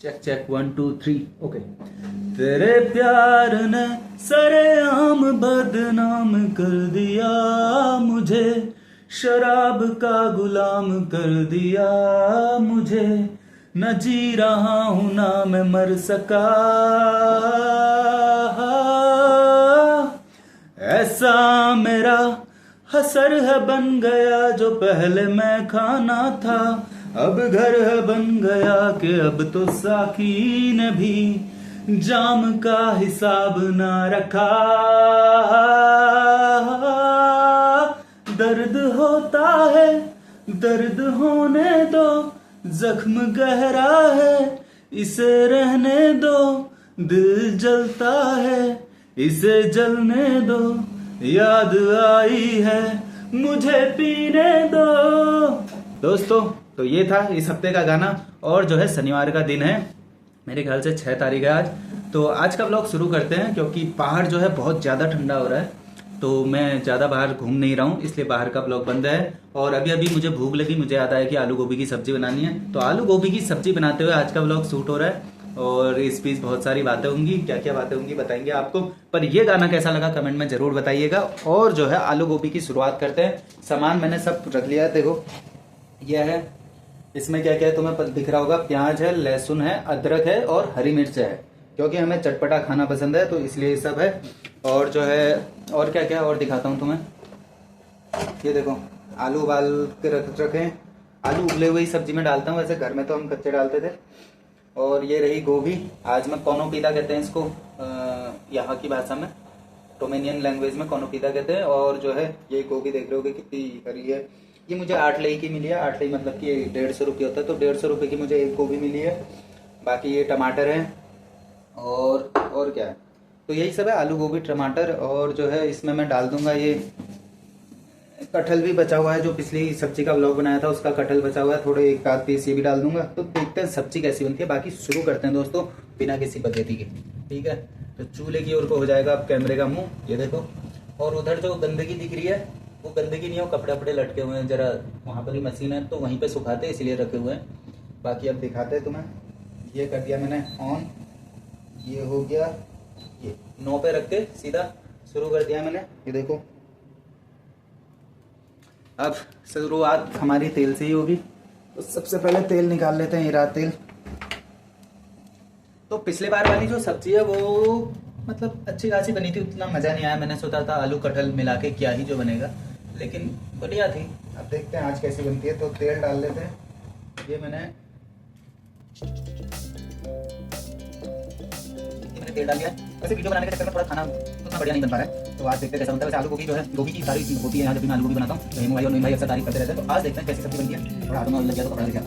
Check check 1 2 3 okay. तेरे प्यार ने सरेआम बदनाम कर दिया मुझे, शराब का गुलाम कर दिया मुझे, न जी रहा हूं ना मैं मर सका। ऐसा मेरा हसर है बन गया जो पहले मैं खाना था, अब घर है बन गया कि अब तो साकी ने भी जाम का हिसाब ना रखा। दर्द होता है दर्द होने दो, जख्म गहरा है इसे रहने दो, दिल जलता है इसे जलने दो, याद आई है मुझे पीने दो। दोस्तों तो ये था इस हफ्ते का गाना। और जो है शनिवार का दिन है, मेरे ख्याल से 6 तारीख है आज। तो आज का व्लॉग शुरू करते हैं क्योंकि बाहर जो है बहुत ज़्यादा ठंडा हो रहा है, तो मैं ज़्यादा बाहर घूम नहीं रहा हूँ, इसलिए बाहर का व्लॉग बंद है। और अभी अभी मुझे भूख लगी, मुझे याद आया कि आलू गोभी की सब्जी बनानी है, तो आलू गोभी की सब्जी बनाते हुए आज का व्लॉग शूट हो रहा है। और इस बीच बहुत सारी बातें होंगी, क्या क्या बातें होंगी बताएंगे आपको। पर ये गाना कैसा लगा कमेंट में जरूर बताइएगा। और जो है आलू गोभी की शुरुआत करते हैं। सामान मैंने सब रख लिया है, देखो यह है। इसमें क्या क्या है तुम्हें दिख रहा होगा, प्याज है, लहसुन है, अदरक है और हरी मिर्च है, क्योंकि हमें चटपटा खाना पसंद है तो इसलिए ये सब है। और जो है और क्या क्या और दिखाता हूँ तुम्हें। ये देखो आलू उबाल के रख रखे हैं, आलू उबले हुए ही सब्जी में डालता हूँ, वैसे घर में तो हम कच्चे डालते थे। और ये रही गोभी, आज मैं कोनोपीता कहते हैं इसको यहाँ की भाषा में, रोमेनियन लैंग्वेज में कोनोपीता कहते हैं। और जो है ये गोभी देख रहे हो कितनी हरी है, ये मुझे 8 लई की मिली है। 8 लई मतलब कि 150 रुपये होता है, तो 150 रुपये की मुझे एक गोभी मिली है। बाकी ये टमाटर है और क्या है, तो यही सब है, आलू गोभी टमाटर। और जो है इसमें मैं डाल दूंगा ये कटहल भी बचा हुआ है, जो पिछली सब्जी का व्लॉग बनाया था उसका कटहल बचा हुआ है, थोड़े एक आध पीस ये भी डाल दूंगा। तो देखते हैं सब्जी कैसी बनती है। बाकी शुरू करते हैं दोस्तों बिना किसी पद्धति के, ठीक है। तो चूल्हे की ओर को हो जाएगा अब कैमरे का मुंह, ये देखो। और उधर जो गंदगी दिख रही है वो गंदगी नहीं है, वो कपड़े वपड़े लटके हुए हैं, जरा वहाँ पर ही मशीन है तो वहीं पे सुखाते इसलिए रखे हुए हैं। बाकी अब दिखाते हैं तुम्हें। ये कर दिया मैंने ऑन, ये हो गया, ये 9 पे रख के सीधा शुरू कर दिया मैंने, ये देखो। अब शुरुआत हमारी तेल से ही होगी, तो सबसे पहले तेल निकाल लेते हैं, ये रहा तेल। तो पिछले बार वाली जो सब्जी है वो मतलब अच्छी खासी बनी थी, उतना मज़ा नहीं आया। मैंने सोचा था आलू कटहल मिला के क्या ही जो बनेगा, लेकिन बढ़िया थी। अब देखते हैं आज कैसी बनती है। तो तेल डाल लेते हैं, ये मैंने तेल डाल दिया। वैसे वीडियो बनाने के चक्कर में थोड़ा खाना उतना बढ़िया नहीं बन पा रहा है, तो आज देखते हैं कैसा बनता है। वैसे आलू गोभी जो है, गोभी की तारीफ होती है यहाँ जब भी मैं आलू गोभी बनाता हूँ, तो हेमू भाई और नईम भाई अक्सर तारीफ करते रहते हैं। तो आज देखते हैं कैसी सब्जी बनती है। थोड़ा हाथों में लग गया तो कपड़ा लग गया।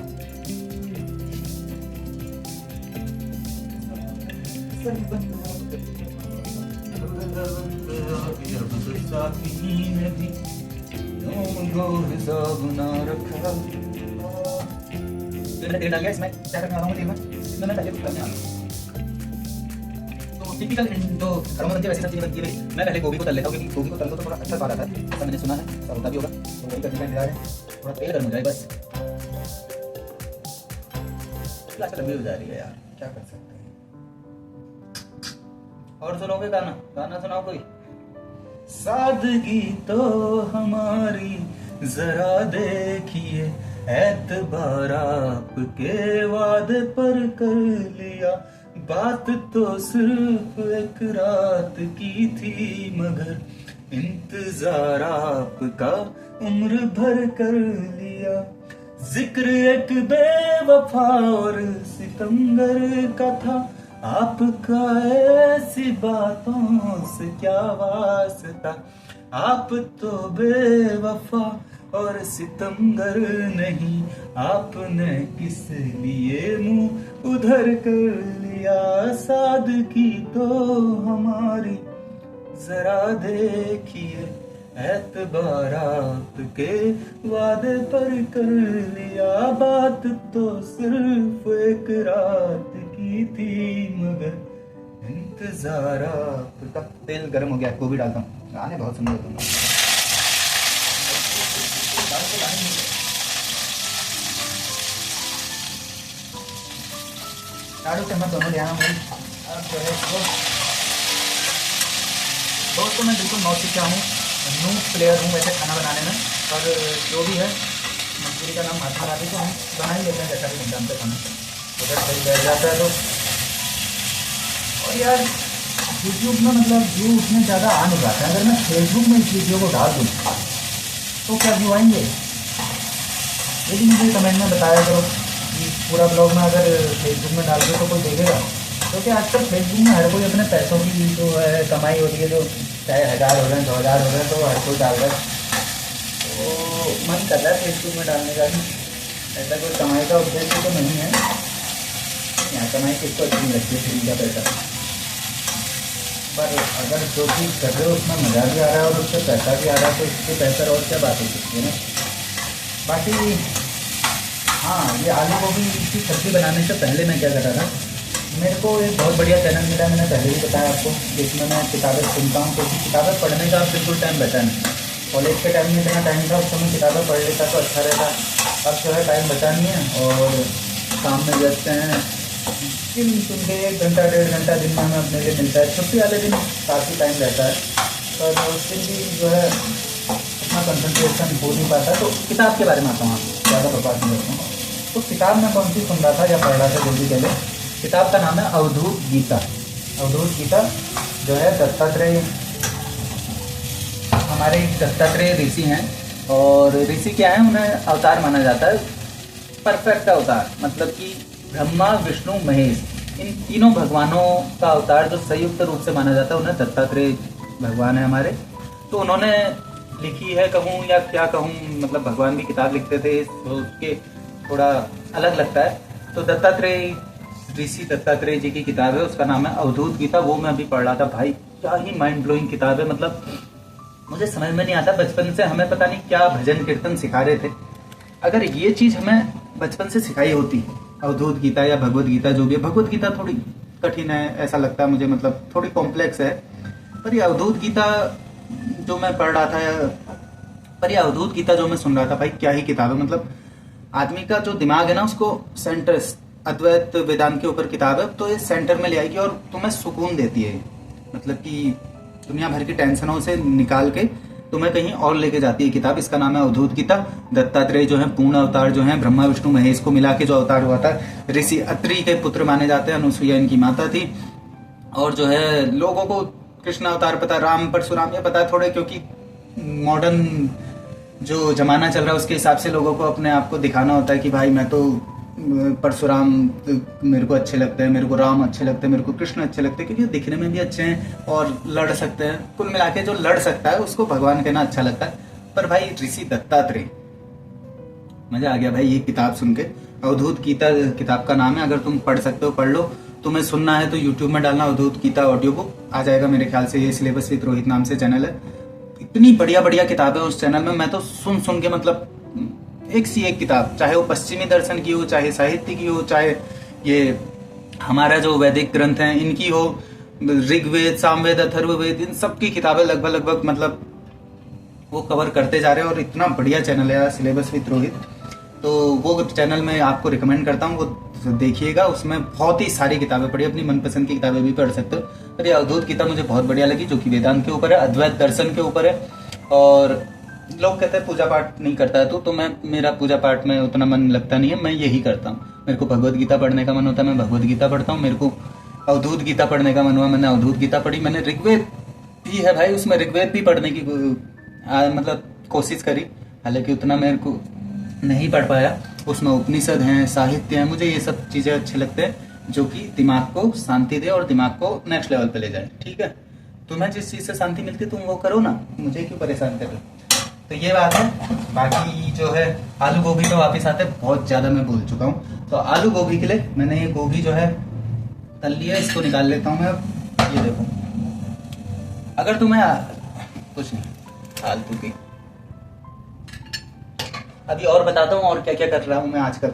मैंने तेल डाल गया, इसमें क्या करने वाला हूँ तेल में, इसमें मैं पहले कुछ करने वाला हूँ। टिपिकल जो घरों में बनती है वैसी सब्जी बनती है। मैं पहले गोभी को तल लेता हूँ, क्योंकि गोभी को तल दो तो थोड़ा अच्छा स्वाद आता है, ऐसा मैंने सुना है, ऐसा होता भी होगा। तो वही करने का इंतजार है, थोड़ा तेल गर्म हो जाए बस। आजकल लंबी हो जा रही है यार, क्या कर सकते हैं। और सुनोगे गाना, गाना सुनाओ कोई। सादगी तो हमारी जरा देखिए, एतबार आपके वादे पर कर लिया, बात तो सिर्फ एक रात की थी, मगर इंतजार आपका उम्र भर कर लिया। जिक्र एक बेवफा और सितमगर का था, आपका ऐसी बातों से क्या वास्ता, आप तो बेवफा और सितमगर नहीं, आपने किस लिए मुंह उधर कर लिया। सादगी तो हमारी जरा देखिए, एतबार आपके वादे पर कर लिया, बात तो सिर्फ एक रात की थी, मगर इंतजार आपका। तेल गर्म हो गया, गोभी डालता हूँ। गाने बहुत सुंदर होते हैं। लाडू चम्मच दोनों ले आया हूँ भाई। अब जो है इसको दोस्तों मैं बिल्कुल नौ सीखा हूँ, न्यू प्लेयर हूँ वैसे खाना बनाने में, और जो भी है मजदूरी का नाम महात्मा गांधी, तो हम बना ही लेते हैं जैसा भी बनता है हमसे खाना। उधर सही बैठ जाता है तो। और यार यूट्यूब में मतलब व्यू उतने ज़्यादा आ नहीं पाते हैं। अगर मैं फेसबुक में इस वीडियो को डाल दूँ तो क्या व्यू आएंगे, ये भी मुझे कमेंट में बताया करो कि पूरा ब्लॉग में अगर फेसबुक में डाल दो तो कोई देखेगा। क्योंकि आजकल फेसबुक में हर कोई अपने पैसों की जो है कमाई हो रही है, जो चाहे 1000 हो रहे हैं 2000 हो रहे हैं, तो हर कोई डाल रहा है। तो मन कर रहा है फेसबुक में डालने का भी। ऐसा कोई कमाई का उद्देश्य तो नहीं है, यहाँ कमाई किसको अच्छी नहीं लगती है फ्री का पैसा। पर अगर जो चीज़ कर रहे हो उसमें मज़ा भी आ रहा है और उससे पैसा भी आ रहा है तो इससे बेहतर और क्या बात हो सकती है ना। बाकी हाँ, ये आलू गोभी की सब्ज़ी बनाने से पहले मैं क्या कर रहा था, मेरे को एक बहुत बढ़िया चैनल मिला, मैंने पहले भी बताया आपको, जिसमें मैं किताबें सुनता हूँ, क्योंकि किताबें पढ़ने का बिल्कुल टाइम बचा नहीं। कॉलेज के टाइम में इतना टाइम था, उस समय किताबें पढ़ लेता तो अच्छा रहता। अब जो है टाइम बचा नहीं है और काम में व्यस्त हैं। सुन के 1 घंटा 1.5 घंटा दिन में हमें अपने लिए मिलता है। छुट्टी वाले दिन काफ़ी टाइम रहता है, पर उस दिन भी जो है उतना कंसंट्रेशन हो नहीं पाता। तो किताब के बारे में आता हूँ, आप ज़्यादा बकवास नहीं करता हूँ। तो किताब में कौन सी सुन रहा था या पढ़ रहा था जल्दी पहले, किताब का नाम है अवधूत गीता। अवधूत गीता जो है दत्तात्रेय, हमारे दत्तात्रेय ऋषि हैं। और ऋषि क्या है, उन्हें अवतार माना जाता है, परफेक्ट अवतार, मतलब कि ब्रह्मा विष्णु महेश, इन तीनों भगवानों का अवतार जो संयुक्त रूप से माना जाता है, उन्हें दत्तात्रेय भगवान है हमारे। तो उन्होंने लिखी है कहूँ या क्या कहूँ, मतलब भगवान भी किताब लिखते थे, तो उसके थोड़ा अलग लगता है। तो दत्तात्रेय ऋषि दत्तात्रेय जी की किताब है, उसका नाम है अवधूत गीता। वो मैं अभी पढ़ रहा था भाई, क्या ही माइंड ब्लोइंग किताब है। मतलब मुझे समझ में नहीं आता, बचपन से हमें पता नहीं क्या भजन कीर्तन सिखा रहे थे, अगर ये चीज़ हमें बचपन से सिखाई होती, अवधूत गीता या भगवत गीता जो भी है। भगवत गीता थोड़ी कठिन है ऐसा लगता है मुझे, मतलब थोड़ी कॉम्प्लेक्स है। पर ये अवधूत गीता जो मैं पढ़ रहा था, पर ये अवधूत गीता जो मैं सुन रहा था भाई, क्या ही किताब है। मतलब आदमी का जो दिमाग है ना, उसको सेंटर, अद्वैत वेदांत के ऊपर किताब है, तो ये सेंटर में ले आएगी और तुम्हें सुकून देती है। मतलब कि दुनिया भर की टेंशनों से निकाल के तुम्हें कहीं और लेके जाती है किताब। इसका नाम है अवधूत गीता। दत्तात्रेय जो है पूर्ण अवतार जो है, ब्रह्मा विष्णु महेश को मिला के जो अवतार हुआ था, ऋषि अत्रि के पुत्र माने जाते हैं, अनुसुईया इनकी माता थी। और जो है लोगों को कृष्ण अवतार पता, राम परशुराम ये पता है थोड़े, क्योंकि मॉडर्न जो जमाना चल रहा है उसके हिसाब से लोगों को अपने आप को दिखाना होता है कि भाई मैं तो परशुराम मेरे को अच्छे लगते हैं, मेरे को राम अच्छे लगते हैं, मेरे को कृष्ण अच्छे लगते हैं, क्योंकि दिखने में भी अच्छे हैं और लड़ सकते हैं। कुल मिला के जो लड़ सकता है उसको भगवान कहना अच्छा लगता है। पर भाई ऋषि दत्तात्रेय, मजा आ गया भाई ये किताब सुन के। अवधूत गीता किताब का नाम है, अगर तुम पढ़ सकते हो पढ़ लो। तुम्हें सुनना है तो यूट्यूब में डालना अवधूत गीता ऑडियो बुक, आ जाएगा मेरे ख्याल से। ये सिलेबस विद रोहित नाम से चैनल है, इतनी बढ़िया बढ़िया किताबें उस चैनल में। मैं तो सुन सुन के मतलब एक सी एक किताब, चाहे वो पश्चिमी दर्शन की हो, चाहे साहित्य की हो, चाहे ये हमारा जो वैदिक ग्रंथ हैं इनकी हो, ऋग्वेद सामवेद अथर्ववेद, इन सब की किताबें लगभग मतलब वो कवर करते जा रहे हैं। और इतना बढ़िया चैनल है सिलेबस विद रोहित, तो वो चैनल में आपको रिकमेंड करता हूँ, वो देखिएगा। उसमें बहुत ही सारी किताबें पढ़ी, अपनी मनपसंद की किताबें भी पढ़ सकते हो। पर ये अवधूत गीता मुझे बहुत बढ़िया लगी, जो कि वेदांत के ऊपर है, अद्वैत दर्शन के ऊपर है। और लोग कहते हैं पूजा पाठ नहीं करता है तो मैं, मेरा पूजा पाठ में उतना मन लगता नहीं है, मैं यही करता हूँ। मेरे को भगवत गीता पढ़ने का मन होता है, मैं भगवत गीता पढ़ता हूँ। मेरे को अवधूत गीता पढ़ने का मन हुआ, मैंने अवधूत गीता पढ़ी। मैंने ऋग्वेद भी है भाई, उसमें ऋग्वेद भी पढ़ने की मतलब कोशिश करी, हालांकि उतना मेरे को नहीं पढ़ पाया। उसमें उपनिषद हैं, साहित्य हैं, मुझे ये सब चीज़ें अच्छे लगते हैं जो कि दिमाग को शांति दे और दिमाग को नेक्स्ट लेवल पे ले जाए। ठीक है, तुम्हें जिस चीज़ से शांति मिलती है तुम वो करो ना, मुझे क्यों परेशान कर रहे हो। तो ये बात है। बाकी जो है आलू गोभी पे वापस आते, बहुत ज़्यादा मैं बोल चुका हूँ। तो आलू गोभी के लिए मैंने ये गोभी जो है तल लिया, इसको निकाल लेता हूँ मैं अब। ये देखो, अगर तुम्हें कुछ नहीं फालतू की, अभी और बताता हूँ और क्या क्या कर रहा हूँ मैं आजकल।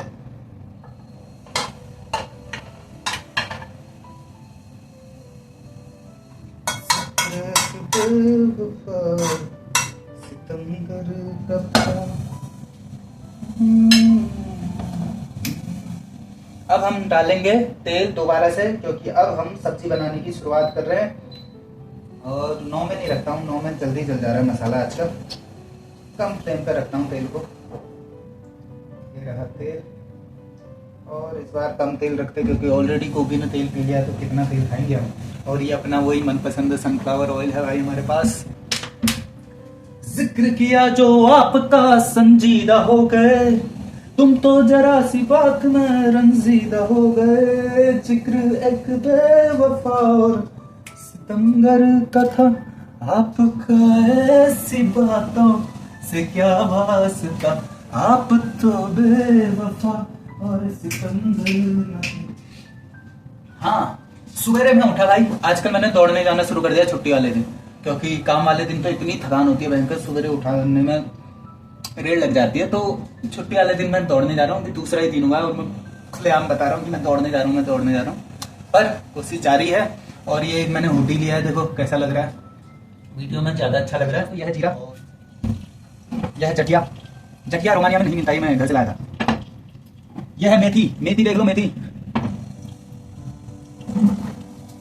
अब हम डालेंगे तेल दोबारा से, क्योंकि अब हम सब्जी बनाने की शुरुआत कर रहे हैं। और 9 में नहीं रखता हूँ, 9 में जल्दी जल जा रहा है मसाला आजकल। कम फ्लेम पर रखता हूँ तेल को। ये रहा तेल, और इस बार कम तेल रखते क्योंकि ऑलरेडी गोभी ने तेल पी लिया, तो कितना तेल खाएंगे हम। और ये अपना वही मनपसंद सनफ्लावर ऑयल है भाई हमारे पास। जिक्र किया जो आपका संजीदा हो गए, तुम तो जरा सी बात में रंजीदा हो गए। जिक्र एक बेवफा और सितमगर का था, आपका ऐसी बातों से क्या वास्ता, आप तो बेवफा और सितमगर। हाँ, सुबह में उठा भाई, आजकल मैंने दौड़ने जाना शुरू कर दिया छुट्टी वाले दिन, क्योंकि काम वाले दिन तो इतनी थकान होती है भयंकर, सुबह उठाने में रेड लग जाती है। तो छुट्टी वाले दिन मैं दौड़ने जा रहा हूँ, दूसरा ही दिन हुआ है और मैं खुलेआम बता रहा हूँ कि मैं दौड़ने जा रहा हूँ। पर कोशिश जारी है। और ये मैंने हुडी लिया है, देखो कैसा लग रहा है, वीडियो में ज्यादा अच्छा लग रहा है। यह है जीरा, यह है जटिया, जटिया रोमानिया में नहीं मिलता, मैं घर से लाया था। यह है मेथी, मेथी देख लो, मेथी।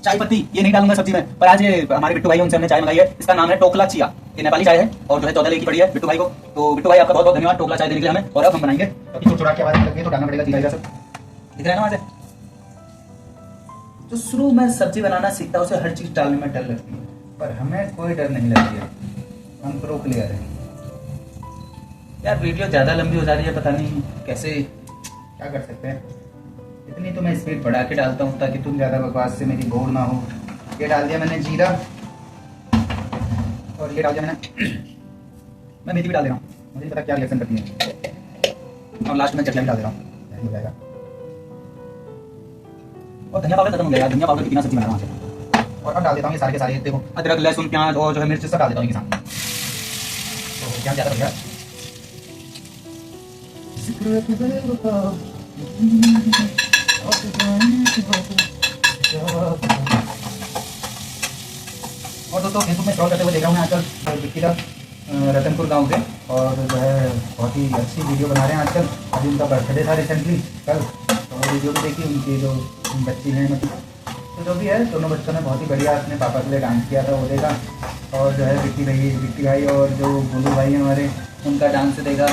चाय पत्ती ये नहीं डालूंगा सब्जी में, पर आज ये हमारे बिट्टू भाई उनसे हमने चाय मंगाई है, इसका नाम है टोकला चिया। ये नेपाली चाय है और जो है 14 की पड़ी है बिट्टू भाई को। तो बिट्टू भाई आपका बहुत बहुत धन्यवाद टोकला चाय देने के लिए हमें। और अब हम बनाएंगे, अभी छोड़ छोड़ा के आवाज लग गई तो डालना पड़ेगा जीरा सब, दिख रहा है ना वहां से। तो शुरू में सब्जी बनाना सीखता है, उसे हर चीज डालने में डर लगती है, पर हमें कोई डर नहीं लगती है, हम प्रो प्लेयर हैं। यार वीडियो ज्यादा लंबी हो जा रही है, पता नहीं कैसे, क्या कर सकते हैं। इतनी तो मैं स्पीड बढ़ा के डालता हूँ ताकि तुम ज्यादा बकवास से मेरी बोर ना हो। ये डाल दिया मैंने जीरा, और ये डाल दिया मैंने मैं मेथी भी डाल दे रहा हूँ, मुझे पता क्या रिएक्शन करती है। और लास्ट में चटनी भी डाल दे रहा हूँ, हो जाएगा। और धनिया पाउडर खत्म हो गया, धनिया पाउडर की बिना सब्जी बना रहा हूँ। और अब डाल देता हूँ ये सारे के सारे, देखो अदरक लहसुन प्याज और जो है मिर्च सब डाल देता हूँ एक साथ। तो क्या ज्यादा बढ़िया। और दोस्तों फेसबुक में स्क्रॉल करते हुए देख रहा हूँ आजकल विक्कीदा रतनपुर गांव के, और जो है बहुत ही अच्छी वीडियो बना रहे हैं आजकल। अभी उनका बर्थडे था रिसेंटली कल, तो वीडियो भी देखी उनकी, जो बच्ची है मतलब, तो जो भी है दोनों बच्चों ने बहुत ही बढ़िया अपने पापा के लिए डांस किया था, वो देखा। और जो है विक्की भाई और जो गोलू भाई हैं हमारे, उनका डांस देखा,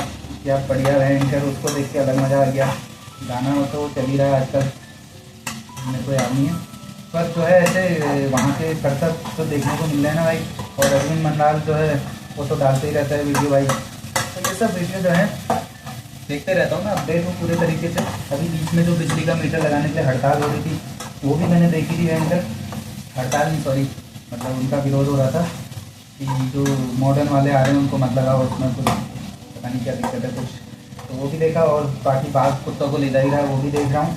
क्या बढ़िया भयंकर, उसको देख के अलग मज़ा आ गया। गाना हो तो चल ही रहा है आजकल, मेरे को याद नहीं है, पर जो है ऐसे वहाँ के करतब तो देखने को मिल रहे हैं ना भाई। और अरविंद मंडाल जो है वो तो डालते ही रहता है वीडियो भाई। तो ये सब वीडियो जो है देखते रहता हूँ मैं, अपडेट हूँ पूरे तरीके से। अभी बीच में जो बिजली का मीटर लगाने के लिए हड़ताल हो रही थी, वो भी मैंने देखी थी भयंकर। हड़ताल नहीं, सॉरी, मतलब उनका विरोध हो रहा था कि जो मॉडर्न वाले आ रहे हैं उनको मत लगाओ, उसमें कुछ पता नहीं क्या दिक्कत है कुछ, तो वो भी देखा। और बाकी बाघ कुत्तों को ले जा ही रहा है, वो भी देख रहा हूँ।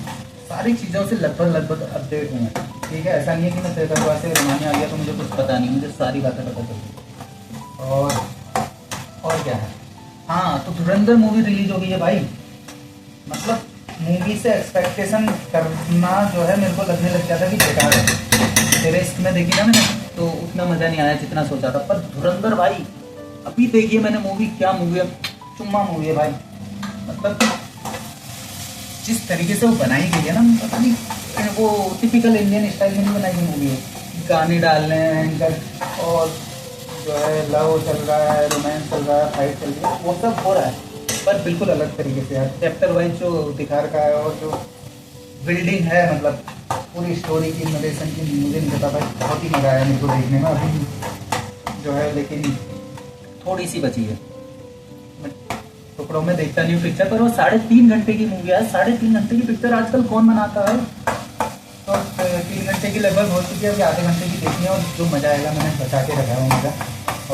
सारी चीज़ों से लगभग अपडेट हूँ मैं, ठीक है। ऐसा नहीं है कि मैं तेहरान से रोमानिया आ गया तो मुझे कुछ पता नहीं, मुझे सारी बातें पता चलती। और क्या है, हाँ, तो धुरंधर मूवी रिलीज हो गई है भाई। मतलब मूवी से एक्सपेक्टेशन करना जो है मेरे को लगने लग गया था कि बेकार है। तेरे इश्क में देखी ना मैंने, तो उतना मज़ा नहीं आया जितना सोचा था। पर धुरंधर भाई अभी देखिए मैंने मूवी, क्या मूवी है, चुम्मा मूवी है भाई। मतलब जिस तरीके से वो बनाई गई है ना, पता नहीं, वो टिपिकल इंडियन स्टाइल में नहीं बनाई गई मूवी है। गाने डाल रहे हैं एंकर, और जो है लव चल रहा है, रोमांस चल रहा है, फाइट चल रही है, वो सब हो रहा है, पर बिल्कुल अलग तरीके से यार। चैप्टर वाइज जो दिखा रखा है और जो बिल्डिंग है, मतलब पूरी स्टोरी की नरेशन की, मुझे नहीं पता भाई, बहुत ही मज़ा आया मेरे को देखने में। अभी जो है लेकिन थोड़ी सी बची है, टुकड़ों में देखता नहीं हूँ पिक्चर, पर वो 3.5 घंटे की मूवी है। 3.5 घंटे की पिक्चर आजकल कौन बनाता है। तो 3 घंटे की लगभग हो चुकी है, अभी आधे घंटे की देखनी है, और जो मज़ा आएगा मैंने बचा के रखा है मज़ा।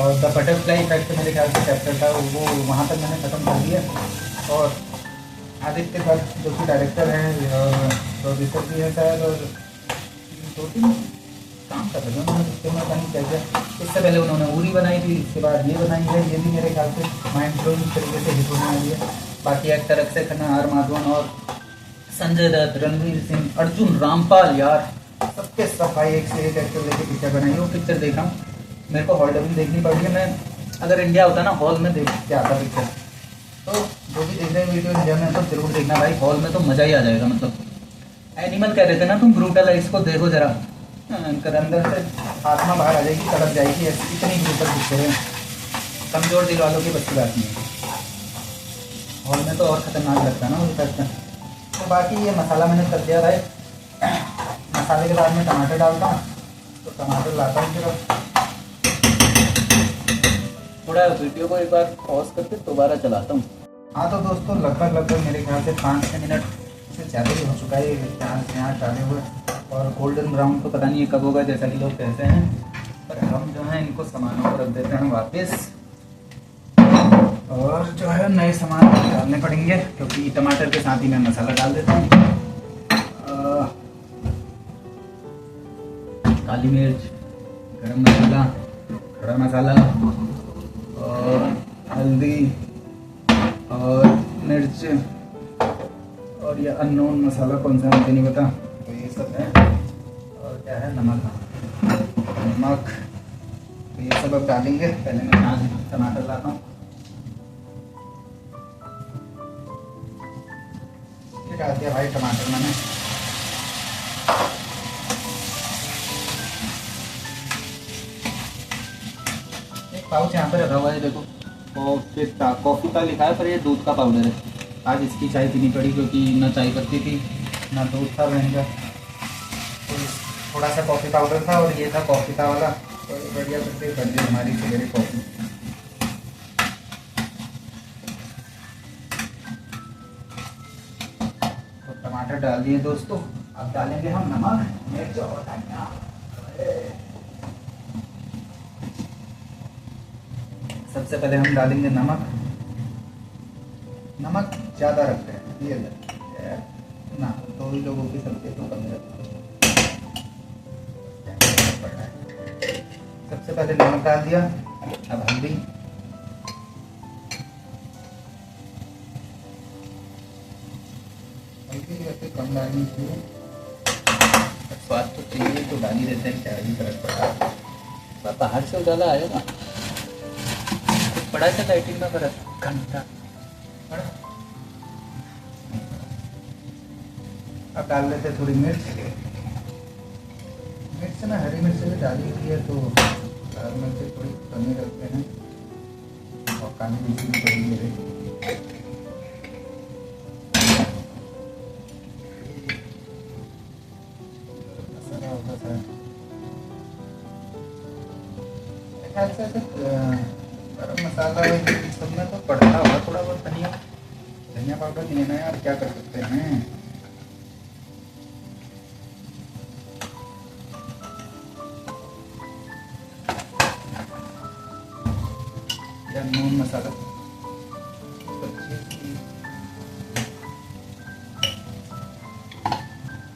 और द बटरफ्लाई इफेक्ट मेरे ख्याल से चैप्टर था वो, वहाँ तक मैंने ख़त्म कर दिया। और आदित्य भट्ट जो कि डायरेक्टर हैं और प्रोड्यूसर भी है शायद, और 2-3 काम कर रहे हैं उन्होंने पिक्चर में, कहीं क्या क्या। इससे पहले उन्होंने उरी बनाई थी, इसके बाद ये बनाई है, ये भी मेरे ख्याल से माइंड ब्लोइंग तरीके से हिट होने वाली है। बाकी एक्टर अक्षय खन्ना, आर माधवन और संजय दत्त, रणवीर सिंह, अर्जुन रामपाल, यार सबके सब भाई एक से एक एक्टर लेके पिक्चर बनाई है। वो पिक्चर देखा, मेरे को हॉल डबिंग देखनी पड़ी है। मैं अगर इंडिया होता ना, हॉल में देख के आता पिक्चर। तो जो भी देख रहे हैं वीडियो इंडिया में, तो जरूर देखना भाई, हॉल में तो मज़ा ही आ जाएगा। मतलब एनिमल कह रहे थे ना तुम, ब्रूटल है, इसको देखो जरा। कर अंदर से आत्मा बाहर आ जाएगी, तड़प जाएगी, ऐसी इतनी ब्रूटल दिखते हैं। कमजोर दिल वालों की बस की बात नहीं है। हॉल में तो और खतरनाक लगता है ना मुझे लगता है। तो बाकी ये मसाला मैंने कर दिया भाई। मसाले के बाद में टमाटर डालता हूँ, तो टमाटर लाता हूँ फिर थोड़ा वीडियो को एक बार पॉज करके दोबारा चलाता हूँ। हाँ तो दोस्तों लगभग मेरे ख्याल से 5-6 मिनट से ज़्यादा ही हो चुका है प्याज यहाँ डाले हुए, और गोल्डन ब्राउन तो पता नहीं कब होगा जैसा कि लोग कहते हैं, पर हम जो है इनको सामानों को रख देते हैं वापस, और जो है नए सामान डालने पड़ेंगे, क्योंकि टमाटर के साथ ही मैं मसाला डाल देता हूँ। काली मिर्च, गरम मसाला, खड़ा मसाला, और हल्दी, और मिर्च, और ये अननोन मसाला कौन सा मुझे नहीं पता, तो ये सब है। और क्या है, नमक, तो ये सब अब डालेंगे। पहले मैं यहाँ टमाटर लाता हूँ, ये डाल दिया भाई टमाटर मैंने। एक पाउच यहाँ पे रखा हुआ है, देखो कॉफ़ी का लिखा है, पर ये दूध का पाउडर है। आज इसकी चाय पीनी पड़ी, क्योंकि ना चाय पत्ती थी ना दूध था महंगा, तो थोड़ा सा कॉफ़ी पाउडर था, और ये था कॉफ़ी का वाला, तो बढ़िया करके बन गई हमारी सवेरे कॉफ़ी। तो टमाटर डाल दिए दोस्तों, अब डालेंगे हम नमक, मिर्च और धनिया। सबसे पहले हम डालेंगे नमक। नमक ज़्यादा रखते हैं ये ना, 2 ही लोगों की सब्जी तो कम रखते हैं। सबसे पहले नमक डाल दिया, अब हल्दी, हल्दी वैसे कम डालनी चाहिए, स्वाद तो चाहिए तो डाल ही देते हैं, क्या ही फर्क पड़ा। बाहर से उजाला आएगा, बड़ा सा लाइटिंग का फर्क घंटा। अब डाल लेते थोड़ी मिर्च ना, हरी मिर्च भी डाली हुई है, तो लाल मिर्च थोड़ी कमी रखते हैं, और काली मिर्च भी थोड़ी मेरे। मसाला होता था ख्याल से गरम मसाला सब में तो पड़ता होगा थोड़ा बहुत, धनिया पाउडर नहीं लेना यार, क्या कर सकते हैं। या नून मसाला,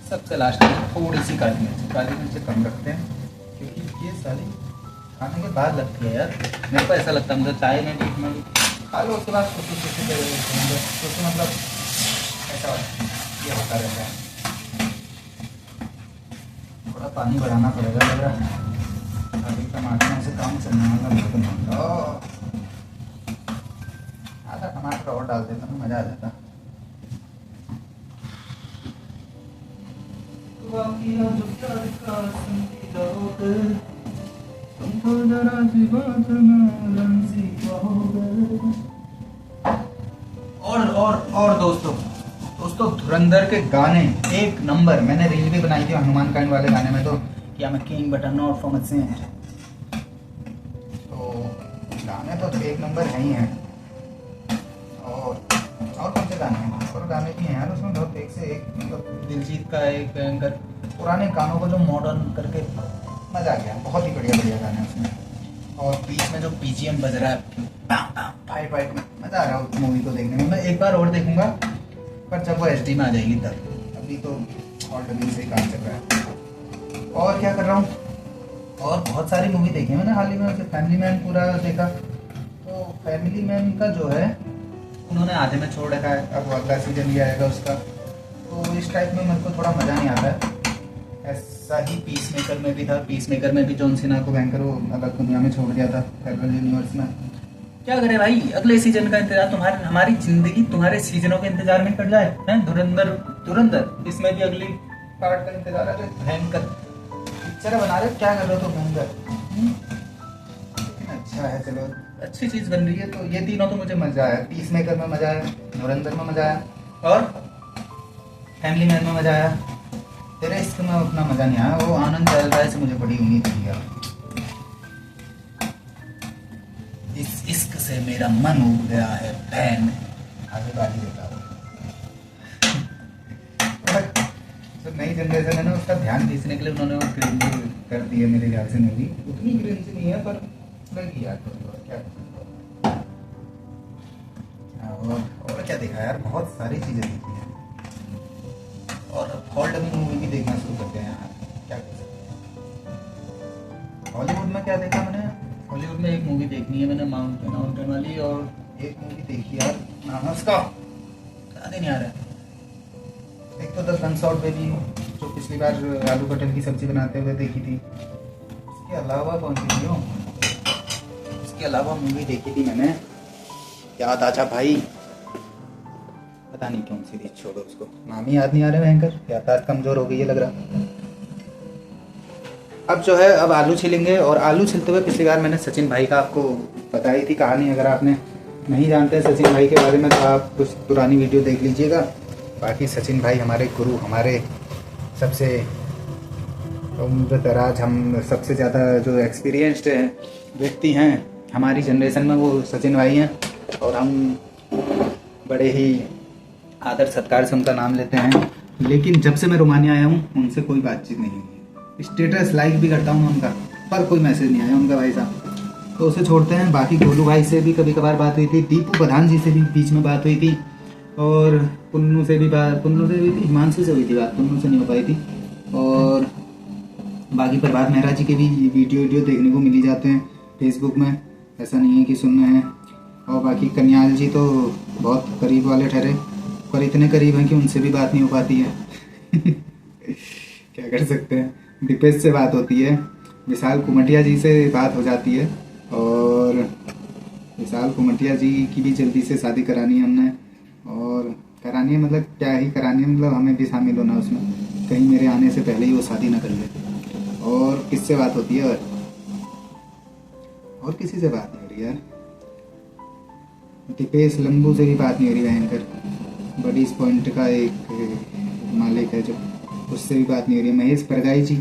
सबसे लास्ट में थोड़ी सी काली मिर्च कम रखते हैं, क्योंकि ये सारी खाने के बाद लगती है यार, मेरे को ऐसा लगता है। मुझे चाय नहीं ठीक में खा लो, उसके बाद सोचो मतलब ऐसा ये होता रहता है। थोड़ा पानी बढ़ाना पड़ेगा लग रहा है, अभी टमाटर से काम चलने वाला। आधा टमाटर और डाल देता ना, मज़ा आ जाता। और दोस्तों धुरंधर के गाने एक नंबर। मैंने रील भी बनाई थी हनुमान काइंड वाले गाने में, तो क्या मैं किंग बट नॉट फ्रॉम से, तो गाने तो एक नंबर है ही हैं। और कौन से गाने हैं, और गाने भी हैं यार उसमें बहुत, एक से एक, मतलब दिलजीत का एक भयंकर, पुराने गानों को जो मॉडर्न करके मज़ा आ गया, बहुत ही बढ़िया गाने उसमें। और बीच में जो बीजीएम बज रहा है फाइट में, मज़ा आ रहा है उस मूवी को देखने में। मैं एक बार और देखूंगा, पर जब वो HD में आ जाएगी तब, अभी तो ऑलरेडी से ही काम चल रहा है। और क्या कर रहा हूँ, और बहुत सारी मूवी देखी है मैंने हाल ही में। वैसे फैमिली मैन पूरा देखा, तो फैमिली मैन का जो है उन्होंने आधे में छोड़ रखा है, अब अगला सीजन भी आएगा उसका, तो इस टाइप में मेरे को थोड़ा मज़ा नहीं आता है। ऐसा ही पीस मेकर में भी था, पीस मेकर में भी जॉन सीना को भयंकर वो अलग दुनिया में छोड़ दिया था पैरेलल यूनिवर्स में। क्या करें भाई, अगले सीजन का इंतजार, हमारी जिंदगी तुम्हारे सीजनों के इंतजार में कट जाए हैं। धुरंधर इसमें भी अगली पार्ट का इंतजार है। भयंकर पिक्चर बना रहे, क्या कर रहे हो तो भयंकर। लेकिन अच्छा है, चलो अच्छी चीज बन रही है। तो ये तीनों तो मुझे मजा आया। पीस मेकर में मजा आया, धुरंधर में मजा आया और फैमिली मैन में मजा आया। तेरे इश्क में उतना मजा नहीं आया। वो आनंद चल रहा है से मुझे बड़ी उम्मीद थी यार। इस इश्क से मेरा मन उड़ गया है फैन। आगे बात ही देता हूँ। जो नई जनरेशन है ना, उसका ध्यान खींचने के लिए उन्होंने वो क्रिंज कर दी है मेरे ख्याल से। मूवी उतनी क्रिंज नहीं है पर लगी यार क्या और क्या देखा यार, बहुत सारी चीजें देखी हैं। और हॉलीवुड में मूवी भी देखना शुरू करते हैं यार, क्या कर सकते हैं। हॉलीवुड में क्या देखा मैंने, हॉलीवुड में एक मूवी देखनी है मैंने, माउंटेन वाली। और एक मूवी देखी यार, नाम है उसका याद ही नहीं आ रहा है। एक तो द गनशॉट बेबी, जो पिछली बार आलू कटहल की सब्जी बनाते हुए देखी थी। इसके अलावा कौन सी थी? इसके अलावा मूवी देखी थी मैंने, याद आजा भाई, पता नहीं कौन सी थी, छोड़ो उसको, नाम ही याद नहीं आ रहा। भयंकर यादाश्त कमजोर हो गई है लग रहा। अब जो है, अब आलू छिलेंगे। और आलू छिलते हुए पिछली बार मैंने सचिन भाई का आपको बताई थी कहानी। अगर आपने नहीं जानते सचिन भाई के बारे में तो आप कुछ पुरानी वीडियो देख लीजिएगा। बाकी सचिन भाई हमारे गुरु, हमारे सबसे उम्र दराज, हम सबसे ज़्यादा जो एक्सपीरियंस्ड व्यक्ति हैं हमारी जनरेशन में, वो सचिन भाई हैं। और हम बड़े ही आदर सत्कार से उनका नाम लेते हैं। लेकिन जब से मैं रोमानिया आया हूँ उनसे कोई बातचीत नहीं हुई। स्टेटस लाइक भी करता हूँ उनका, पर कोई मैसेज नहीं आया उनका भाई साहब, तो उसे छोड़ते हैं। बाकी गोलू भाई से भी कभी कभार बात हुई थी, दीपू प्रधान जी से भी बीच में बात हुई थी, और पुन्नू से भी हुई थी, हिमांशु से हुई थी बात, पुन्नू से नहीं हो पाई थी। और बाकी प्रभात मेहरा जी के भी वीडियो देखने को मिल ही जाते हैं फेसबुक में, ऐसा नहीं है कि सुनना है। और बाकी कन्याल जी तो बहुत करीब वाले ठहरे, पर इतने करीब हैं कि उनसे भी बात नहीं हो पाती है। क्या कर सकते हैं। दीपेश से बात होती है, विशाल कुमटिया जी से बात हो जाती है, और विशाल कुमटिया जी की भी जल्दी से शादी करानी है हमने। और करानी है मतलब क्या ही करानी है, मतलब हमें भी शामिल होना उसमें, कहीं मेरे आने से पहले ही वो शादी ना कर ले। और किससे बात होती है? और किसी से बात नहीं हो रही यार। दीपेश लंबू से भी बात नहीं हो रही। भयंकर बडीज पॉइंट का एक मालिक है जो, उससे भी बात नहीं हो रही है। महेश परगाई जी,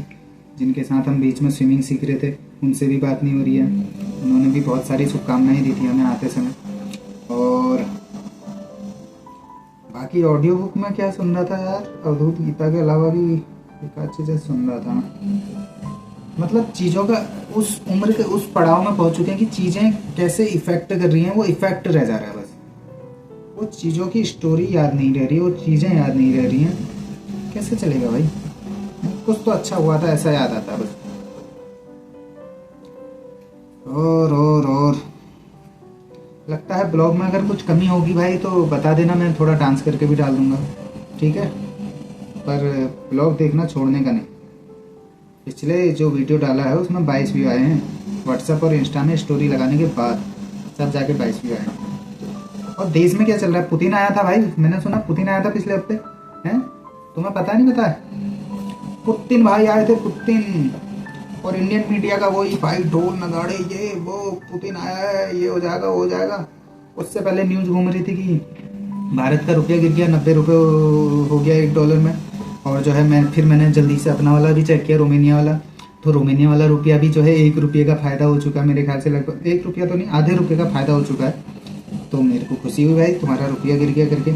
जिनके साथ हम बीच में स्विमिंग सीख रहे थे, उनसे भी बात नहीं हो रही है। उन्होंने भी बहुत सारी शुभकामनाएं दी थी हमें आते समय। और बाकी ऑडियो बुक में क्या सुन रहा था यार, अवधूत गीता के अलावा भी एक आध चीज़ें सुन रहा था। मतलब चीज़ों का उस उम्र के उस पड़ाव में पहुंच चुके हैं कि चीज़ें कैसे इफेक्ट कर रही हैं, वो इफेक्ट रह जा रहा है बस। वो चीज़ों की स्टोरी याद नहीं रह रही, वो चीज़ें याद नहीं रह रही हैं। कैसे चलेगा भाई? कुछ तो अच्छा हुआ था ऐसा याद आता है बस। और लगता है ब्लॉग में अगर कुछ कमी होगी भाई तो बता देना, मैं थोड़ा डांस करके भी डाल दूंगा, ठीक है? पर ब्लॉग देखना छोड़ने का नहीं। पिछले जो वीडियो डाला है उसमें 22 व्यू आए हैं, व्हाट्सएप और इंस्टा में स्टोरी लगाने के बाद सब जाके 22 व्यू आए हैं। और देश में क्या चल रहा है? पुतिन आया था भाई, मैंने सुना पुतिन आया था पिछले हफ्ते, हैं? तुम्हें पता नहीं पता है? पुतिन भाई आए थे, पुतिन। और इंडियन मीडिया का वही भाई ढोल नगाड़े, ये वो, पुतिन आया है, ये हो जाएगा वो हो जाएगा। उससे पहले न्यूज़ घूम रही थी कि भारत का रुपया गिर गया, 90 रुपये हो गया $1 में। और जो है मैंने जल्दी से अपना वाला भी चेक किया, रोमानिया वाला, तो रोमानिया वाला रुपया भी जो है ₹1 का फ़ायदा हो चुका है मेरे ख्याल से। लगभग ₹1 तो नहीं, आधे रुपये का फ़ायदा हो चुका है। तो मेरे को खुशी हुई भाई, तुम्हारा रुपया गिर गया करके।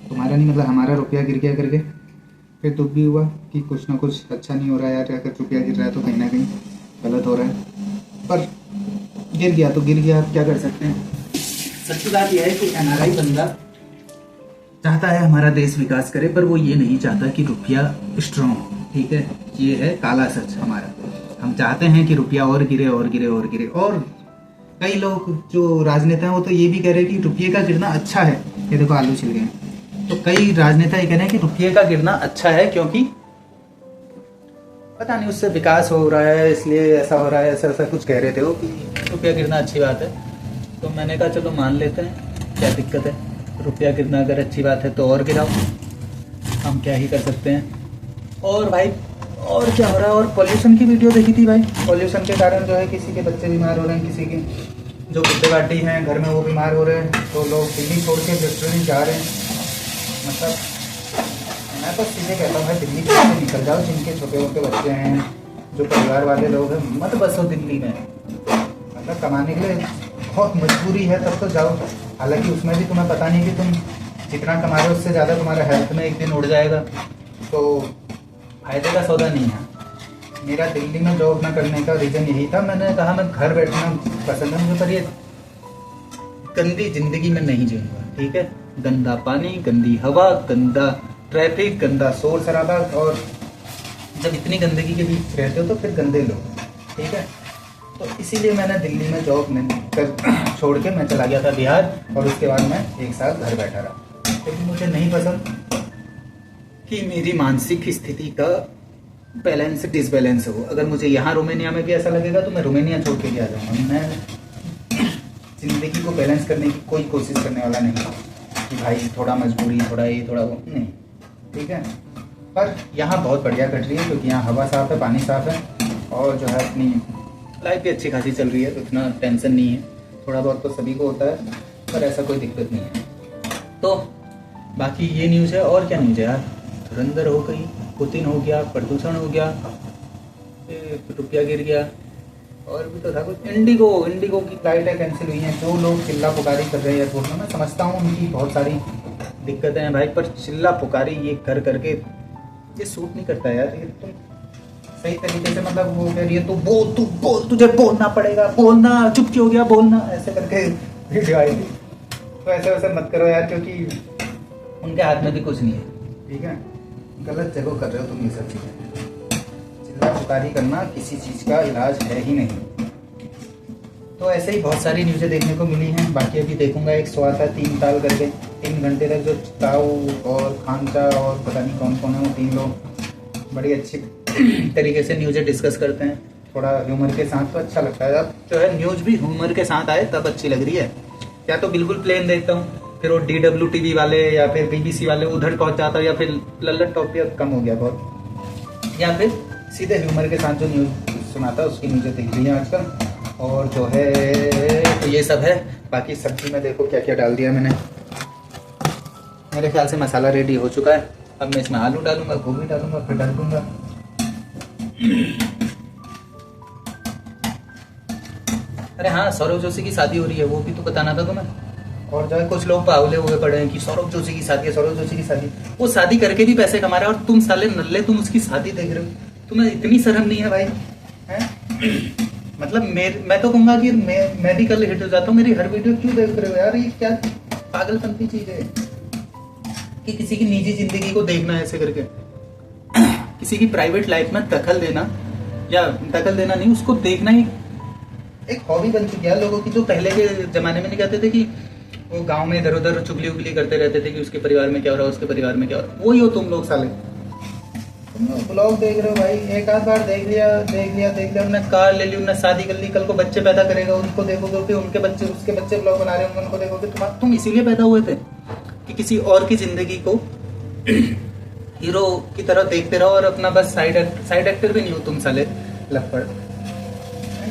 तुम्हारा नहीं मतलब हमारा रुपया गिर गया करके। फिर दुख भी हुआ कि कुछ ना कुछ अच्छा नहीं हो रहा है यार, अगर रुपया गिर रहा है तो कहीं ना कहीं गलत हो रहा है। पर गिर गया तो गिर गया, आप क्या कर सकते हैं। सच्ची बात यह है कि NRI बंदा चाहता है हमारा देश विकास करे, पर वो ये नहीं चाहता कि रुपया स्ट्रॉन्ग, ठीक है? ये है काला सच हमारा। हम चाहते हैं कि रुपया और गिरे और गिरे और गिरे। और कई लोग जो राजनेता हैं वो तो ये भी कह रहे हैं कि रुपये का गिरना अच्छा है। ये देखो आलू छिल गए। तो कई राजनेता ये कह रहे हैं कि रुपये का गिरना अच्छा है, क्योंकि पता नहीं उससे विकास हो रहा है, इसलिए ऐसा हो रहा है, ऐसा कुछ कह रहे थे वो कि रुपया गिरना अच्छी बात है। तो मैंने कहा चलो मान लेते हैं, क्या दिक्कत है? रुपया गिरना अगर अच्छी बात है तो और गिराओ, हम क्या ही कर सकते हैं। और भाई और क्या हो रहा है, और पॉल्यूशन की वीडियो देखी थी भाई। पॉल्यूशन के कारण जो है किसी के बच्चे बीमार हो रहे हैं, किसी के जो बुड्ढे बाटी हैं घर में वो बीमार हो रहे हैं, तो लोग दिल्ली छोड़ के लिटरली जा रहे हैं। मतलब मैं तो सीधे कहता हूँ भाई दिल्ली से निकल जाओ, जिनके छोटे मोटे बच्चे हैं, जो परिवार वाले लोग हैं, मत बसो दिल्ली में। मतलब कमाने के लिए बहुत मजबूरी है तब तो जाओ, हालांकि उसमें भी तुम्हें पता नहीं कि तुम जितना कमा रहे हो उससे ज़्यादा तुम्हारा हेल्थ में एक दिन उड़ जाएगा, तो फायदे का सौदा नहीं है। मेरा दिल्ली में जॉब ना करने का रीज़न यही था, मैंने कहा मैं घर बैठना पसंद है मुझे, पर ये गंदी जिंदगी में नहीं जीऊँगा, ठीक है। गंदा पानी, गंदी हवा, गंदा ट्रैफिक, गंदा शोर शराबा, और जब इतनी गंदगी के बीच रहते हो तो फिर गंदे लोग, ठीक है। तो इसीलिए मैंने दिल्ली में जॉब छोड़ के मैं चला गया था बिहार, और उसके बाद मैं 1 साल घर बैठा रहा, क्योंकि मुझे नहीं पसंद कि मेरी मानसिक स्थिति का बैलेंस डिसबैलेंस हो। अगर मुझे यहाँ रोमेनिया में भी ऐसा लगेगा तो मैं रोमेनिया छोड़ के भी आ जाऊँगा। मैं ज़िंदगी को बैलेंस करने की कोई कोशिश करने वाला नहीं कि भाई थोड़ा मजबूरी, थोड़ा ये थोड़ा वो, नहीं, ठीक है। पर यहाँ बहुत बढ़िया कट रही है, क्योंकि यहाँ हवा साफ़ है, पानी साफ़ है, और जो है अपनी लाइफ भी अच्छी खासी चल रही है, तो इतना टेंशन नहीं है। थोड़ा बहुत तो सभी को होता है, पर ऐसा कोई दिक्कत नहीं है। तो बाकी ये न्यूज़ है, और क्या न्यूज़ है यार, धुरंधर हो गई, पुतिन हो गया, प्रदूषण हो गया, रुपया गिर गया, और भी तो था कुछ। इंडिगो की फ्लाइटें कैंसिल हुई हैं। जो लोग चिल्ला पुकारी कर रहे हैं एयरपोर्ट में, मैं समझता हूँ उनकी बहुत सारी दिक्कतें हैं भाई, पर चिल्ला पुकारी ये कर करके ये सूट नहीं करता यार। ये तुम सही तरीके से, मतलब वो कह रही है तू बोल, तुझे बोलना पड़ेगा, बोलना, चुप क्यों हो गया, बोलना, ऐसे करके वीडियो आई थी। तो ऐसे वैसे मत करो यार, क्योंकि उनके हाथ में भी कुछ नहीं है, ठीक है। गलत जगह कर रहे हो तुम ये सब चीज़ें। चिल्ला पुकारी करना किसी चीज़ का इलाज है ही नहीं। तो ऐसे ही बहुत सारी न्यूज़ें देखने को मिली हैं। बाकी अभी देखूंगा, एक शो आता है 3 ताल करके, 3 घंटे तक, जो ताऊ और खानचा और पता नहीं कौन कौन है वो 3 लोग बड़ी अच्छी तरीके से न्यूज़ें डिस्कस करते हैं, थोड़ा ह्यूमर के साथ, तो अच्छा लगता है। अब जो है न्यूज़ भी ह्यूमर के साथ आए तब अच्छी लग रही है। या तो बिल्कुल प्लेन देखता हूँ, फिर वो DWTV वाले या फिर BBC वाले उधर पहुँच जाता है, या फिर लल्लत टॉपिक कम हो गया बहुत, या फिर सीधे ह्यूमर के साथ जो न्यूज़ सुनाता है उसकी न्यूज़ें देख रही हैं आजकल। और जो है तो ये सब है। बाकी सब्जी में देखो क्या क्या डाल दिया मैंने। मेरे ख्याल से मसाला रेडी हो चुका है। अब मैं इसमें आलू डालूंगा, गोभी डालूंगा, फिर डाल दूंगा। अरे हाँ, सौरभ जोशी की शादी हो रही है, वो भी तो बताना था तुम्हें। और जो है कुछ लोग पागले हुए पड़े हैं कि सौरभ जोशी की शादी है, सौरभ जोशी की शादी। वो शादी करके भी पैसे कमा रहा है, और तुम साले नल्ले तुम उसकी शादी देख रहे हो। तुम्हें इतनी शर्म नहीं है भाई, हैं? मतलब मैं तो कहूँगा कि मैं भी कल हिट हो जाता हूँ। मेरी हर वीडियो क्यों देख रहे हो यार? ये क्या पागलपंती चीज़ है कि किसी की निजी जिंदगी को देखना ऐसे करके, किसी की प्राइवेट लाइफ में दखल देना, या दखल देना नहीं, उसको देखना ही एक हॉबी बन चुकी है लोगों की। जो पहले के ज़माने में नहीं कहते थे कि वो गांव में इधर उधर चुगली उगली करते रहते थे कि उसके परिवार में क्या हो रहा है, उसके परिवार में क्या हो रहा है, वही हो तुम लोग साले। तुम लोग ब्लॉग देख रहे हो भाई, एक आध बार देख लिया, उन्होंने कार ले ली, उन्होंने शादी कर ली, कल को बच्चे पैदा करेगा, उनको देखोगे, फिर उनके बच्चे, उसके बच्चे ब्लॉग बना रहे होंगे, उनको देखोगे। तुम इसीलिए पैदा हुए थे कि किसी और की जिंदगी को हीरो की तरह देखते रहो, और अपना बस साइड एक्टर भी नहीं हो तुम साले लफड़।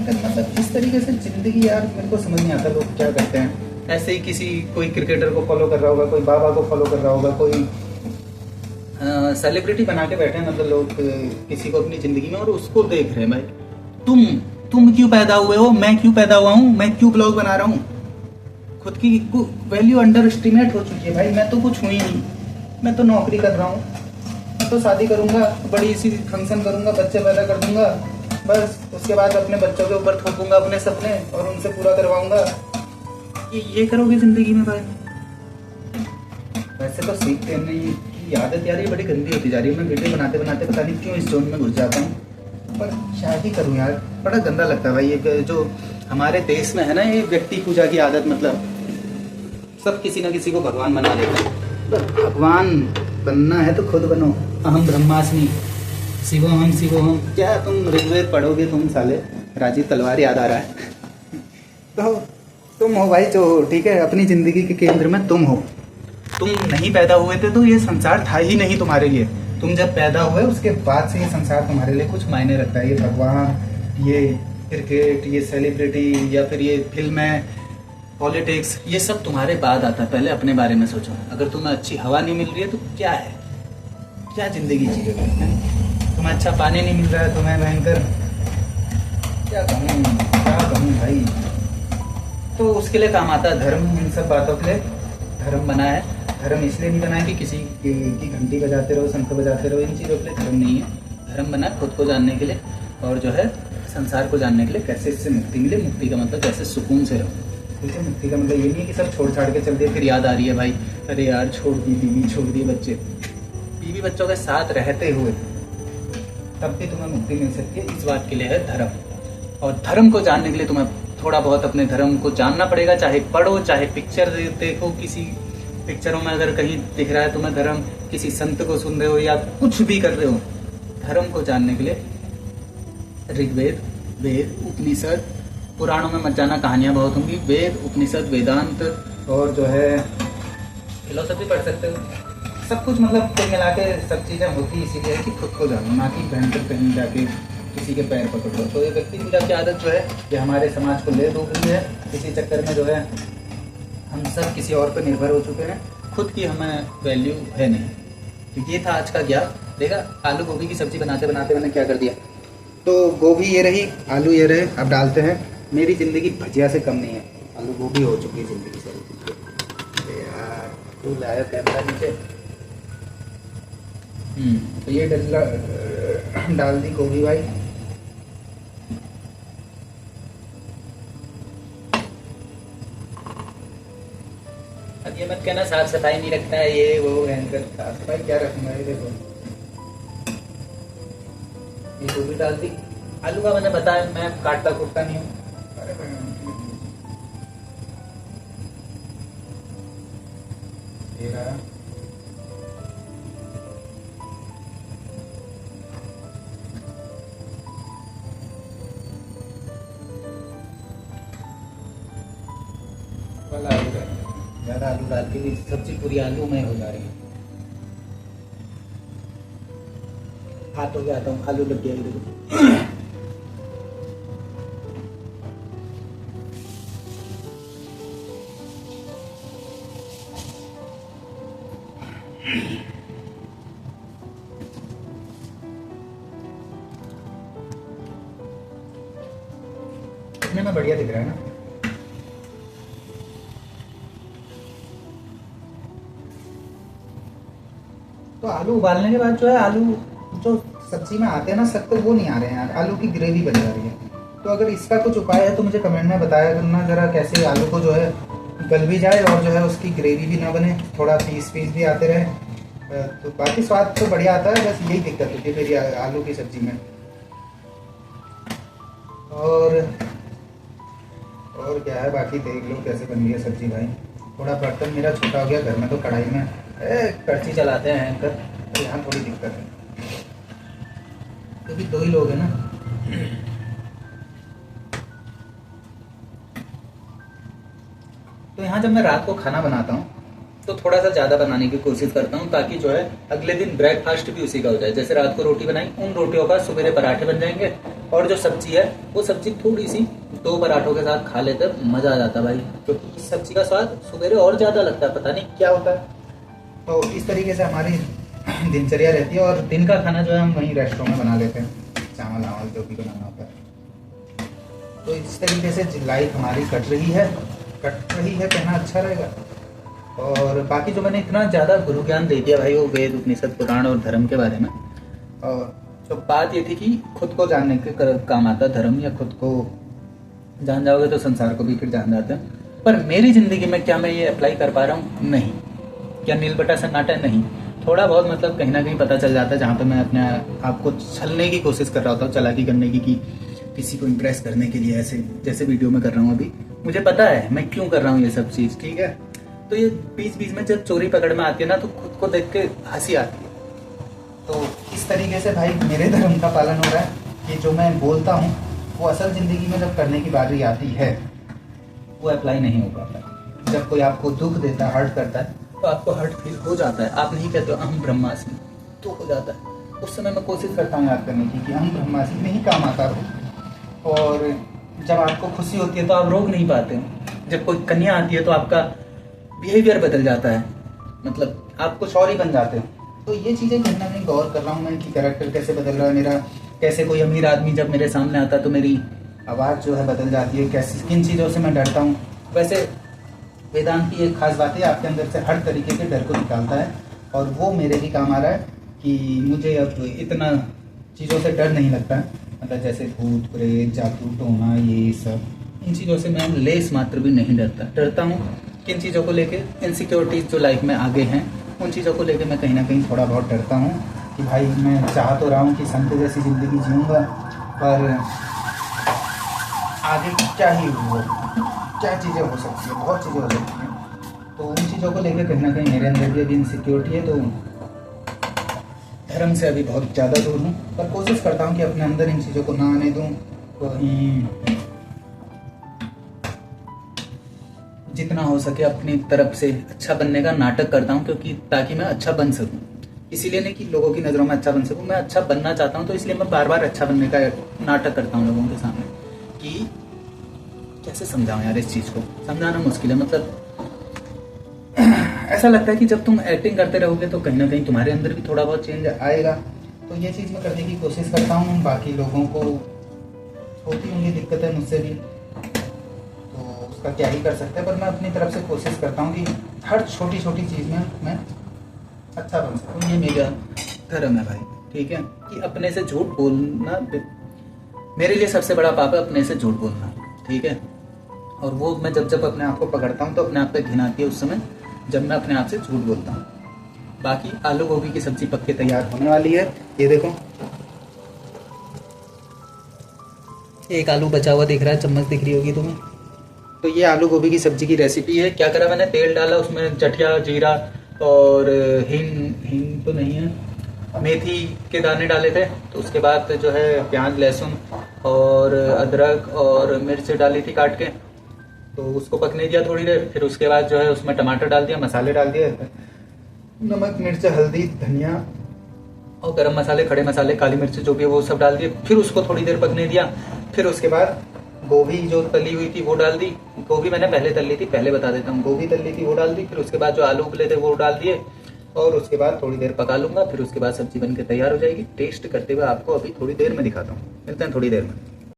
मतलब इस तरीके से जिंदगी यार मेरे को समझ नहीं आता लोग क्या करते हैं। ऐसे ही किसी कोई क्रिकेटर को फॉलो कर रहा होगा, कोई बाबा को फॉलो कर रहा होगा, कोई सेलिब्रिटी बना के बैठे हैं, मतलब लोग किसी को अपनी जिंदगी में, और उसको देख रहे हैं। भाई तुम क्यों पैदा हुए हो, मैं क्यों पैदा हुआ हूँ, मैं क्यों ब्लॉग बना रहा हूँ? खुद की वैल्यू अंडर एस्टिमेट हो चुकी है भाई। मैं तो कुछ हुई नहीं, मैं तो नौकरी कर रहा हूँ, मैं तो शादी करूंगा, बड़ी सी फंक्शन करूंगा, बच्चे पैदा कर दूंगा, बस उसके बाद अपने बच्चों के ऊपर थोपूंगा अपने सपने और उनसे पूरा करवाऊंगा। ये करोगे जिंदगी में भाई? वैसे तो सीखते नहीं की आदत यार ये बड़ी गंदी होती जा रही है। मैं वीडियो बनाते बनाते पता नहीं क्यों इस जोन में घुस जाता हूँ, पर क्या ही करूँ यार, बड़ा गंदा लगता है भाई। ये जो हमारे देश में है ना, ये व्यक्ति पूजा की आदत, मतलब सब किसी न किसी को भगवान बना देते हैं। तो भगवान बनना है तो खुद बनो। अहम ब्रह्मास्मि, शिवोहम। क्या तुम ऋग्वेद पढ़ोगे तुम साले? राजीव तलवार याद आ रहा है। तो तुम हो भाई जो, ठीक है, अपनी जिंदगी के केंद्र में तुम हो। तुम नहीं पैदा हुए थे तो ये संसार था ही नहीं तुम्हारे लिए। तुम जब पैदा हुए उसके बाद से ये संसार तुम्हारे लिए कुछ मायने रखता है। ये भगवान, ये क्रिकेट, ये सेलिब्रिटी या फिर ये फिल्में, पॉलिटिक्स, ये सब तुम्हारे बाद आता है। पहले अपने बारे में सोचो। अगर तुम्हें अच्छी हवा नहीं मिल रही है तो क्या है, क्या जिंदगी जी रहे हो? तुम्हें अच्छा पानी नहीं मिल रहा है, तुम्हें भयंकर क्या कहूँ भाई। तो उसके लिए काम आता है धर्म। इन सब बातों के लिए धर्म बना है। धर्म इसलिए नहीं बना है कि किसी की घंटी बजाते रहो, शंख बजाते रहो, इन चीज़ों के लिए धर्म नहीं है। धर्म बना खुद को जानने के लिए और जो है संसार को जानने के लिए, कैसे इससे मुक्ति मिले। मुक्ति का मतलब कैसे सुकून से रहो, ठीक है। मुक्ति का मतलब ये नहीं है कि सब छोड़ छाड़ के चल दिए। फिर याद आ रही है भाई, अरे यार छोड़ दी बीवी, छोड़ दिए बच्चे। बीवी बच्चों के साथ रहते हुए तब भी तुम्हें मुक्ति मिल सकती है। इस बात के लिए है धर्म। और धर्म को जानने के लिए तुम्हें थोड़ा बहुत अपने धर्म को जानना पड़ेगा। चाहे पढ़ो, चाहे पिक्चर देखो, किसी पिक्चरों में अगर कहीं दिख रहा है तुम्हें धर्म, किसी संत को सुन रहे हो या कुछ भी कर रहे हो, धर्म को जानने के लिए ऋग्वेद, वेद, उपनिषद, पुराणों में मत जाना, कहानियां बहुत होंगी। वेद, उपनिषद, वेदांत और जो है फिलोसफी पढ़ सकते हो। सब कुछ मतलब कुल मिला के सब चीज़ें होती इसीलिए कि खुद को जानो, ना कि भयंकर कहीं जाके किसी के पैर पकड़ो। तो ये व्यक्ति पूजा की आदत जो है ये हमारे समाज को ले डूब रही है। इसी चक्कर में जो है हम सब किसी और पर निर्भर हो चुके हैं। खुद की हमें वैल्यू है नहीं। तो ये था आज का ज्ञान। देखा, आलू गोभी की सब्जी बनाते बनाते मैंने क्या कर दिया। तो गोभी ये रही, आलू ये रहे, अब डालते हैं। मेरी ज़िंदगी भजिया से कम नहीं है, आलू गोभी हो चुकी है ज़िंदगी से। यार तू लाया कैमरा नीचे। तो ये डाल दी गोभी भाई। अब ये मत कहना साफ सफाई नहीं रखता है, ये वो भयंकर। साफ सफाई क्या रखूंगा, ये देखो ये गोभी डाल दी। आलू का मैंने बताया मैं काटता कुटता नहीं हूँ। अरे वाला आलू ज़्यादा आलू डाल के भी सब्जी पूरी आलू में हो जा रही है। हाथ हो गया था, आलू लग गया देखो। कितने में बढ़िया दिख रहा है ना। तो आलू उबालने के बाद जो है, आलू जो सब्जी में आते हैं ना सख्त, तो वो नहीं आ रहे हैं यार, आलू की ग्रेवी बन जा रही है। तो अगर इसका कुछ उपाय है तो मुझे कमेंट में बताया करना जरा, कैसे आलू को जो है गल भी जाए और जो है उसकी ग्रेवी भी ना बने, थोड़ा पीस भी आते रहे। तो बाकी स्वाद तो बढ़िया आता है, बस यही दिक्कत होती है मेरी आलू की सब्जी में। और क्या है, बाकी देख लो कैसे बन रही है सब्जी भाई। थोड़ा बर्तन मेरा छोटा हो गया, घर में तो कढ़ाई में कड़छी चलाते हैं एंकर, तो यहाँ थोड़ी दिक्कत है क्योंकि दो ही लोग हैं ना। तो यहाँ जब मैं रात को खाना बनाता हूँ तो थोड़ा सा ज़्यादा बनाने की कोशिश करता हूँ, ताकि जो है अगले दिन ब्रेकफास्ट भी उसी का हो जाए। जैसे रात को रोटी बनाई, उन रोटियों का सुबह पराठे बन जाएंगे, और जो सब्जी है वो सब्जी थोड़ी सी 2 पराठों के साथ खा लेते, मज़ा आ जाता भाई। क्योंकि इस सब्जी का स्वाद सुबह और ज़्यादा लगता है, पता नहीं क्या होता है। तो इस तरीके से हमारी दिनचर्या रहती है। और दिन का खाना जो है हम वहीं रेस्टोरेंट में बना लेते हैं, चावल वावल जो भी बनाना होता है। तो इस तरीके से लाइफ हमारी कट रही है कहना अच्छा रहेगा। और बाकी जो मैंने इतना ज़्यादा गुरु ज्ञान दे दिया भाई, वो वेद, उपनिषद, पुराण और धर्म के बारे में। और जो बात ये थी कि खुद को जानने के काम आता धर्म, या खुद को जान जाओगे तो संसार को भी फिर जान जाते हैं। पर मेरी ज़िंदगी में क्या मैं ये अप्लाई कर पा रहा हूँ? नहीं। क्या नील बटा सन्नाटा? नहीं। थोड़ा बहुत मतलब कहीं ना कहीं पता चल जाता है, जहाँ पे मैं अपने आप को छलने की कोशिश कर रहा होता हूँ, चालाकी करने की, कि किसी को इम्प्रेस करने के लिए, ऐसे जैसे वीडियो में कर रहा हूँ अभी। मुझे पता है मैं क्यों कर रहा हूँ ये सब चीज़, ठीक है। तो ये बीच में जब चोरी पकड़ में आती है ना, तो खुद को देख के हंसी आती है। तो इस तरीके से भाई मेरे धर्म का पालन हो रहा है कि जो मैं बोलता हूँ वो असल ज़िंदगी में जब करने की बारी आती है वो अप्लाई नहीं हो पाता। जब कोई आपको दुख देता है, हर्ट करता है, तो आपको हर्ट फील हो जाता है। आप नहीं कहते अहम ब्रह्मास्मि, तो हो जाता है। उस समय मैं कोशिश करता हूँ याद करने की कि हम ब्रह्माजी में ही काम आता हो। और जब आपको खुशी होती है तो आप रोक नहीं पाते हो। जब कोई कन्या आती है तो आपका बिहेवियर बदल जाता है, मतलब आप कुछ और ही बन जाते हो। तो ये चीज़ें कहीं ना कहीं गौर कर रहा हूँ मैं कि कैरेक्टर कैसे बदल रहा है मेरा। कैसे कोई अमीर आदमी जब मेरे सामने आता है तो मेरी आवाज़ जो है बदल जाती है। कैसे किन चीज़ों से मैं डरता हूँ। वैसे वेदांत की एक खास बात है, आपके अंदर से हर तरीके के डर को निकालता है और वो मेरे भी काम आ रहा है कि मुझे अब इतना चीज़ों से डर नहीं लगता है। मतलब जैसे भूत प्रेत जादू टोना ये सब, इन चीज़ों से मैं लेस मात्र भी नहीं डरता हूँ। किन चीज़ों को लेके इनसिक्योरिटीज़ जो लाइफ में आगे हैं उन चीज़ों को लेके मैं कहीं ना कहीं थोड़ा बहुत डरता हूँ कि भाई मैं चाह तो रहा हूँ कि संत जैसी ज़िंदगी जीऊँगा, पर आगे क्या ही हो, क्या चीज़ें हो सकती है, बहुत चीज़ें हो सकती हैं। तो उन चीज़ों को लेकर कहीं ना कहीं मेरे अंदर भी अभी इनसिक्योरिटी है। तो धर्म से अभी बहुत ज़्यादा दूर हूँ, पर कोशिश करता हूँ कि अपने अंदर इन चीज़ों को ना आने दूँ। तो जितना हो सके अपनी तरफ से अच्छा बनने का नाटक करता हूँ, क्योंकि ताकि मैं अच्छा बन सकूँ। इसीलिए नहीं कि लोगों की नज़रों में अच्छा बन सकूँ, मैं अच्छा बनना चाहता हूँ। तो इसलिए मैं बार बार अच्छा बनने का नाटक करता हूँ लोगों के सामने। कि कैसे समझाऊँ यार, इस चीज़ को समझाना मुश्किल है। मतलब ऐसा लगता है कि जब तुम एक्टिंग करते रहोगे तो कहीं ना कहीं तुम्हारे अंदर भी थोड़ा बहुत चेंज आएगा। तो ये चीज़ मैं करने की कोशिश करता हूँ। बाकी लोगों को होती होंगी दिक्कतें मुझसे भी, तो उसका क्या ही कर सकते हैं, पर मैं अपनी तरफ से कोशिश करता हूँ कि हर छोटी छोटी चीज़ में मैं अच्छा बन सकूँ। ये मेरा धर्म है भाई, ठीक है। कि अपने से झूठ बोलना मेरे लिए सबसे बड़ा पाप है, अपने से झूठ बोलना, ठीक है। और वो मैं जब अपने आप को पकड़ता हूँ तो अपने आप पे घिन आती है उस समय जब मैं अपने आप से झूठ बोलता हूँ। बाकी आलू गोभी की सब्जी पक के तैयार होने वाली है। ये देखो, एक आलू बचा हुआ दिख रहा है, चम्मच दिख रही होगी तुम्हें। तो ये आलू गोभी की सब्जी की रेसिपी है। क्या करा मैंने, तेल डाला, उसमें जठिया जीरा और हींग तो नहीं है, मेथी के दाने डाले थे। तो उसके बाद जो है प्याज लहसुन और अदरक और मिर्च डाली थी काट के, तो उसको पकने दिया थोड़ी देर। फिर उसके बाद जो है उसमें टमाटर डाल दिया, मसाले डाल दिए, नमक मिर्च हल्दी धनिया और गरम मसाले, खड़े मसाले, काली मिर्च जो भी है वो सब डाल दिए। फिर उसको थोड़ी देर पकने दिया। फिर उसके बाद गोभी जो तली हुई थी वो डाल दी। गोभी मैंने पहले तल ली थी, पहले बता देता हूँ, गोभी तल ली थी वो डाल दी। फिर उसके बाद जो आलू उबले थे वो डाल दिए और उसके बाद थोड़ी देर पका लूंगा। फिर उसके बाद सब्जी बनके तैयार हो जाएगी। टेस्ट करते हुए आपको अभी थोड़ी देर में दिखाता हूँ, मिलते हैं थोड़ी देर में।